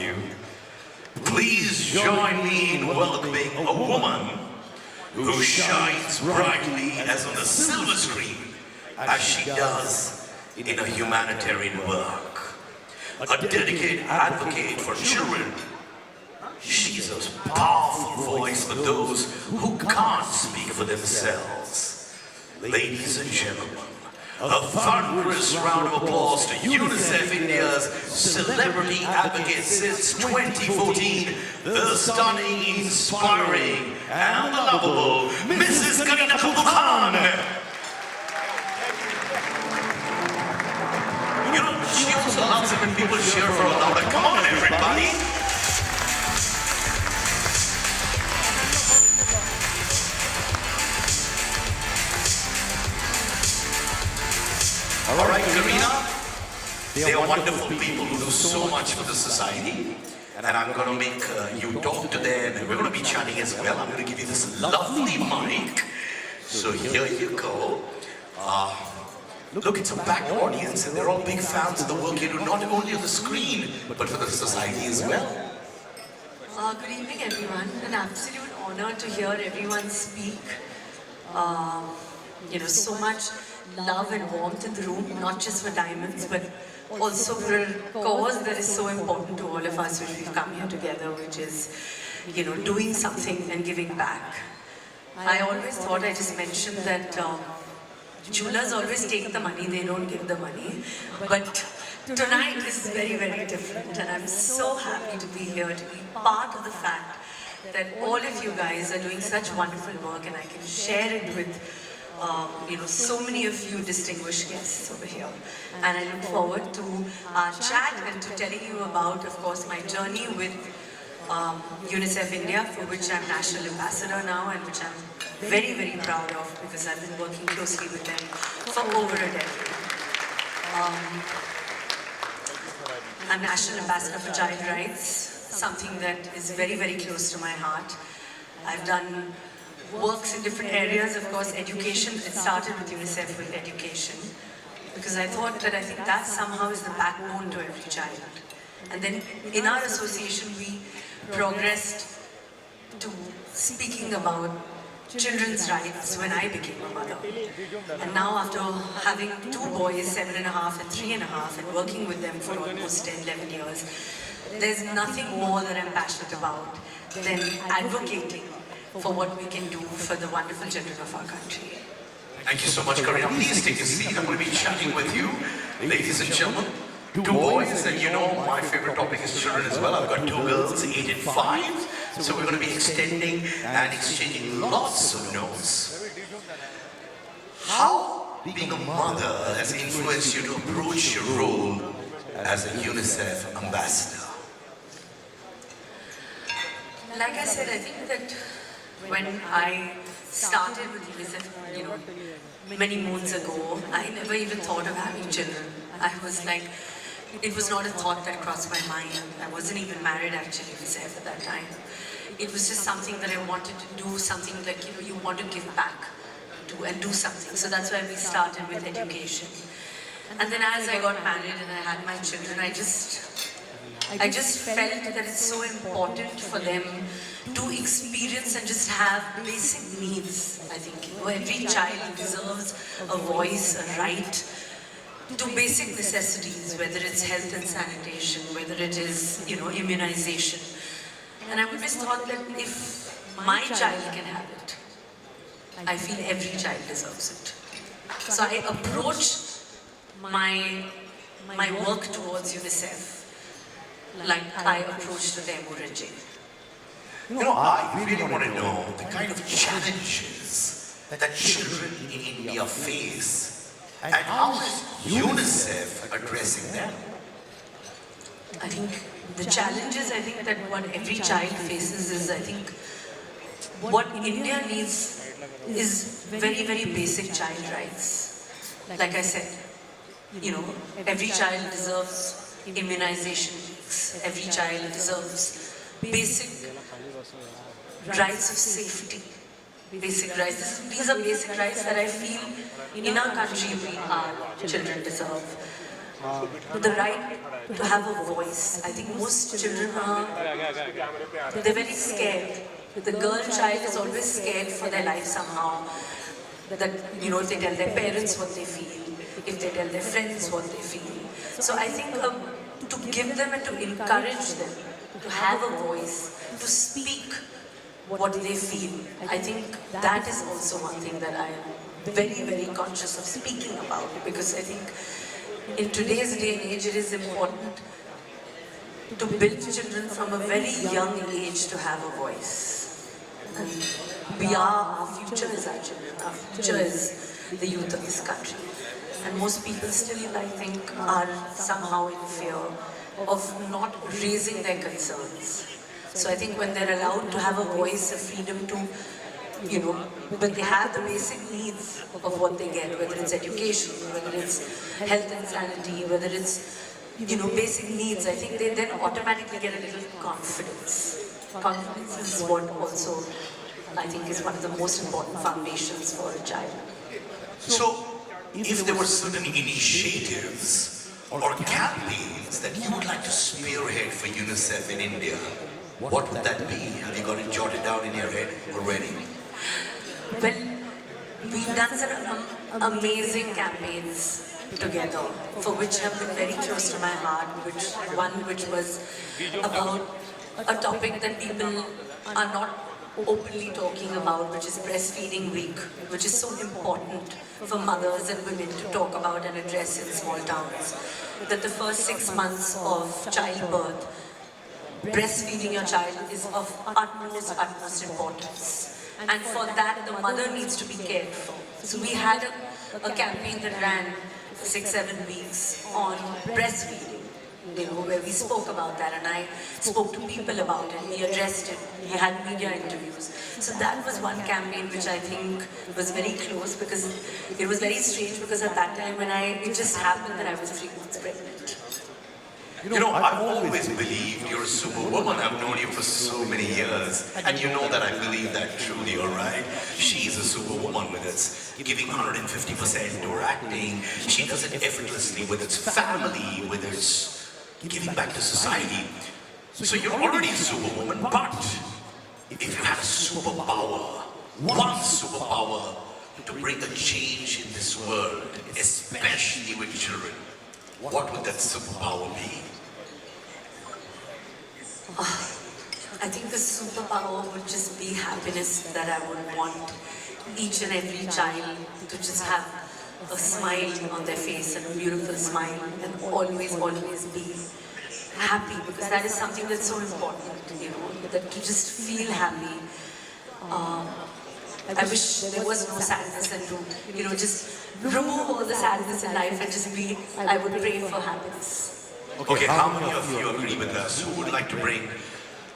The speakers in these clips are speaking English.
you. Please join me in welcoming a woman who shines brightly as on the silver screen as she does in a humanitarian work. A dedicated advocate for children. She's a powerful voice for those who can't speak for themselves. Ladies and gentlemen, a thunderous round of applause to UNICEF India's celebrity advocate since 2014, the stunning, inspiring, and the lovable Mrs. Kareena Kapoor Khan. You know, she also loves it when people cheer for her louder. Come on, everybody. All right, Kareena, they are wonderful people who do so much for the society. And I'm going to make you talk to them, and we're going to be chatting as well. I'm going to give you this lovely mic. So here you go. Look, it's a packed audience, and they're all big fans of the work you do, not only on the screen, but for the society as well. Good evening, everyone. An absolute honor to hear everyone speak. So much love and warmth in the room, not just for Diamonds, but also for a cause that is so important to all of us, which we've come here together, which is, doing something and giving back. I always thought, I just mentioned that jewelers always take the money, they don't give the money. But tonight is very, very different, and I'm so happy to be here, to be part of the fact that all of you guys are doing such wonderful work, and I can share it with so many of you distinguished guests over here. And I look forward to our chat and to telling you about, of course, my journey with UNICEF India, for which I'm National Ambassador now, and which I'm very, very proud of, because I've been working closely with them for over a decade. I'm National Ambassador for Child Rights, something that is very, very close to my heart. I've done works in different areas, of course, education. It started with UNICEF with education, because I thought that I think that somehow is the backbone to every child. And then in our association, we progressed to speaking about children's rights when I became a mother. And now after having two boys, 7.5 and 3.5, and working with them for almost 10, 11 years, there's nothing more that I'm passionate about than advocating for what we can do for the wonderful children of our country. Thank you so much, Kareena. Please take a seat. I'm going to be chatting with you, ladies and gentlemen. Two boys, and my favorite topic is children as well. I've got two girls, 8 and 5. So we're going to be extending and exchanging lots of notes. How being a mother has influenced you to approach your role as a UNICEF ambassador? Like I said, I think that when I started with UNICEF, many moons ago, I never even thought of having children. I was like, it was not a thought that crossed my mind. I wasn't even married actually, UNICEF at that time. It was just something that I wanted to do, something like, you want to give back to and do something. So that's why we started with education. And then as I got married and I had my children, I just felt that it's so important for them to experience and just have basic needs. I think every child deserves a voice, a right to basic necessities, whether it's health and sanitation, whether it is, immunization. And I always thought that if my child can have it, I feel every child deserves it. So I approached my work towards UNICEF like I approached the Murajay. I really want to know the kind of challenges that children in India face, and how is UNICEF addressing them? I think the challenges, that what every child faces is, what India needs is very, very basic child rights. Like I said, every child deserves immunization. Every child deserves basic rights of safety. Basic rights. These are basic rights that I feel in our country our children deserve. the right to have a voice. I think most children are, they're very scared. The girl child is always scared for their life somehow. That, you know, if they tell their parents what they feel, if they tell their friends what they feel. So I think to give them and to encourage them to have a voice, to speak what they feel, I think that is also one thing that I am very, very conscious of speaking about, because I think in today's day and age it is important to build children from a very young age to have a voice. And our future is our children, our future is the youth of this country. And most people still, I think, are somehow in fear of not raising their concerns. So I think when they're allowed to have a voice, a freedom to, you know, when they have the basic needs of what they get, whether it's education, whether it's health and sanity, whether it's, you know, basic needs, I think they then automatically get a little confidence. Confidence is what also, I think, is one of the most important foundations for a child. So, if there were certain initiatives or campaigns that you would like to spearhead for UNICEF in India, what would that be? Have you got it jotted down in your head already? Well, we've done some amazing campaigns together, for which have been very close to my heart, which was about a topic that people are not openly talking about, which is Breastfeeding Week, which is so important for mothers and women to talk about and address in small towns. That the first 6 months of childbirth, breastfeeding your child is of utmost importance. And for that, the mother needs to be cared for. So we had a campaign that ran for 6-7 weeks on breastfeeding, you know, where we spoke about that, and I spoke to people about it, we addressed it, we had media interviews. So that was one campaign which I think was very close, because it was very strange, because at that time when it just happened that I was 3 months pregnant. You know, I've always believed you're a superwoman. I've known you for so many years. And you know that I believe that truly, all right? She's a superwoman with its giving 150% to her acting. She does it effortlessly with its family, with its giving back to society. So you're already a superwoman, but if you had a superpower, one superpower to bring a change in this world, especially with children, what would that superpower be? I think the superpower would just be happiness, that I would want each and every child to just have a smile on their face, and a beautiful smile, and always be happy, because that is something that's so important, you know, that to just feel happy. I wish there was no sadness, and to, you know, just remove all the sadness in life and just be, I would pray for happiness. Okay, how many of you agree with us? Who would like to bring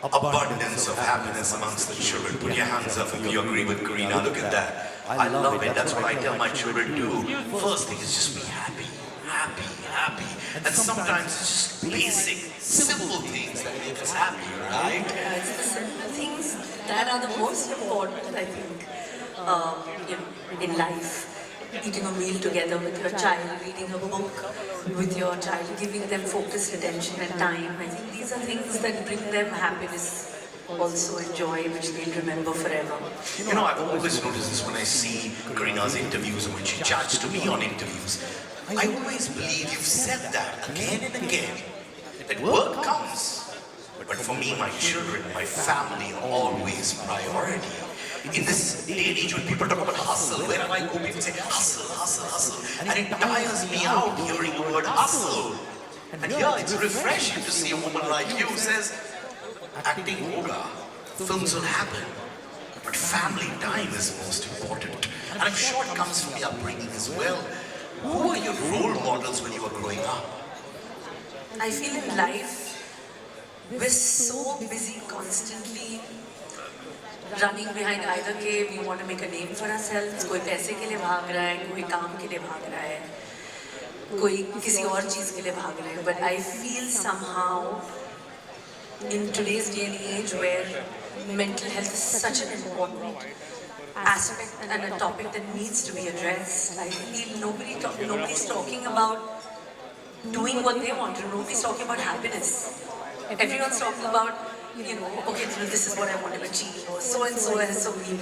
abundance of happiness amongst the children? Put your hands up if you agree with Karina. Look at that. I love it. That's what I tell my children to do. First thing is just be happy, happy, happy. And sometimes it's just basic, simple things that make us happy, right? It's the simple things that are the most important, I think, you know, in life. Eating a meal together with your child, reading a book with your child, giving them focused attention and time. I think these are things that bring them happiness, also and joy, which they'll remember forever. You know, I've always noticed this when I see Karina's interviews and when she chats to me on interviews. I always believe you've said that again and again, that work comes. But for me, my children, my family are always priority. In this day and age when people talk about hustle, wherever I go, people say hustle, hustle, hustle. And it tires me out hearing the word hustle. And here it's refreshing to see a woman like you who says, acting hoga, films will happen, but family time is most important. And I'm sure it comes from the upbringing as well. Who were your role models when you were growing up? I feel in life, we're so busy constantly running behind either के we want to make a name for ourselves, कोई पैसे के लिए भाग रहा है, कोई काम के लिए भाग रहा है, कोई किसी और चीज के लिए भाग रहा है. But I feel somehow in today's day and age where mental health is such an important aspect and a topic that needs to be addressed, I feel nobody's talking about doing what they want to. Nobody's talking about happiness. Everyone's talking about, okay, this is what I want to achieve, or so and so has so many